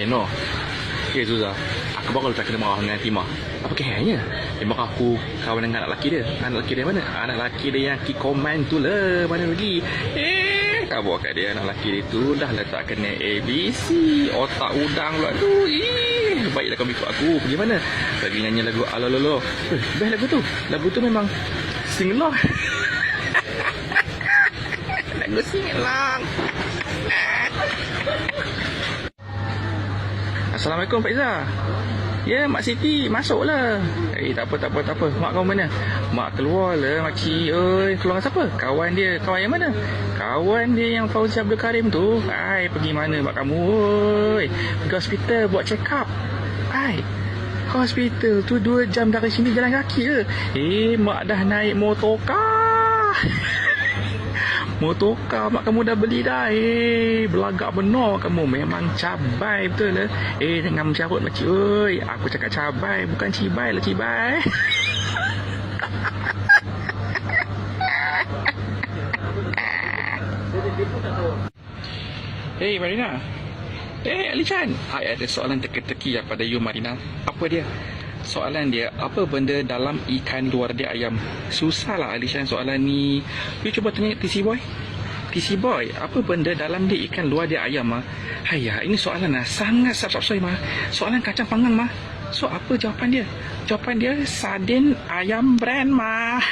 No. Zuzah, aku bakal tak kena marah dengan Timah. Apa kehanya? Dia marah aku kawan dengan anak lelaki dia. Anak lelaki dia mana? Anak lelaki dia yang Kikoman tu lah. Mana lagi? Kau kat dia anak lelaki dia tu dah letak kena ABC. Otak udang pula tu. Baiklah kau ikut aku. Pergi mana? Pergi nyanyi lagu Alololo. Best lagu tu. Lagu tu memang singelong. Lagu singelong. Assalamualaikum Pak Izzah. Ya, Mak Siti, masuklah. Tak apa. Mak kau mana? Mak keluar lah, makcik. Keluar dengan siapa? Kawan dia. Kawan yang mana? Kawan dia yang Fauzi Abdul Karim tu. Pergi mana mak kamu? Pergi hospital buat check up. Hospital tu 2 jam dari sini jalan kaki ke? Mak dah naik motorkar. Motorkar mak kamu dah beli dah. Belagak benar kamu. Memang cabai betul lah. Jangan mencarut makcik. Aku cakap cabai, bukan cibai lah, cibai. Marina. Ali Chan. Ada soalan teka-teki pada you, Marina. Apa dia? Soalan dia, apa benda dalam ikan luar dia ayam? Susah lah Alishan soalan ni. You cuba tanya TC Boy. TC Boy, apa benda dalam dia ikan luar dia ayam? Ini soalan sangat sapsoi mah. Soalan kacang panggang mah. So apa jawapan dia? Jawapan dia sardin ayam brand mah.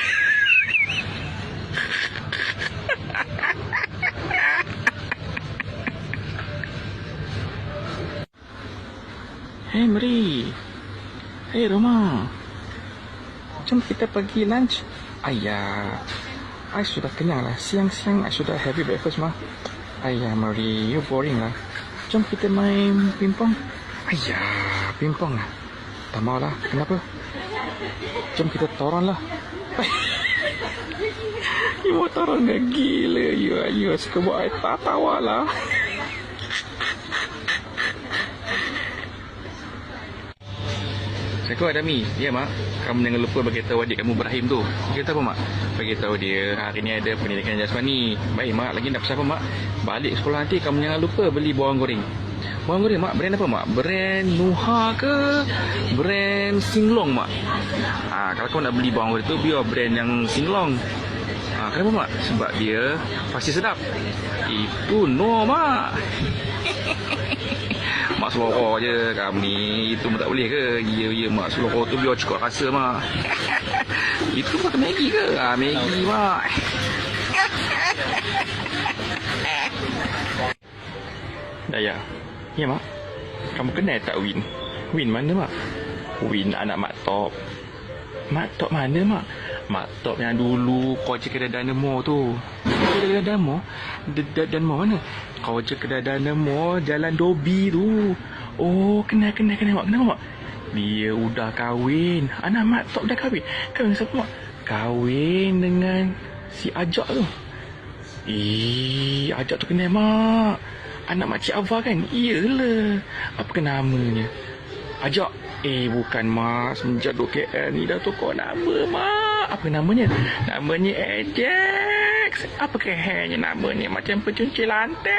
Mari. Roma, jom kita pergi lunch. I sudah kenyang lah. Siang-siang I sudah heavy breakfast mah. Mari, you boring lah. Jom kita main pingpong. Pingpong lah. Tak mau lah. Kenapa? Jom kita toron lah. You mau toron dah gila. You suka buat I tak tawa lah. Assalamualaikum Adami. Ya mak, kamu jangan lupa bagi tahu adik kamu Ibrahim tu. Kita apa mak? Bagi tahu dia hari ni ada pendidikan jasmani. Baik mak, lagi nak pesan apa mak? Balik sekolah nanti kamu jangan lupa beli bawang goreng. Bawang goreng mak, brand apa mak? Brand Nuha ke? Brand Singlong mak? Kalau kau nak beli bawang goreng tu, biar brand yang Singlong. Kenapa mak? Sebab dia pasti sedap. Itu no mak. Mak selorok je kami. Itu tak boleh ke? Ya mak selorok tu biar cukup rasa mak. Itu makan Maggi ke? Maggi mak. Daya. Ya mak. Kamu kenal tak Win? Win mana mak? Win anak Mak Top. Mak Top mana mak? Mak Top yang dulu kau je kedai Dynamo tu. Kedai Dynamo? Dynamo mana? Kau je kedai Dynamo Jalan Dobi tu. Kenal mak. Kenapa mak? Dia udah kahwin. Anak Mak Top dah kahwin. Kahwin siapa mak? Kahwin dengan si Ajak tu. Ajak tu kenal mak. Anak Makcik Ava kan? Iyalah. Apa ke namanya? Ajak. Bukan mak. Semenjak duduk KL ni dah tukar nama mak. Apa namanya? Namanya Ajax. Apa kehanya namanya? Macam pecuncil lantai.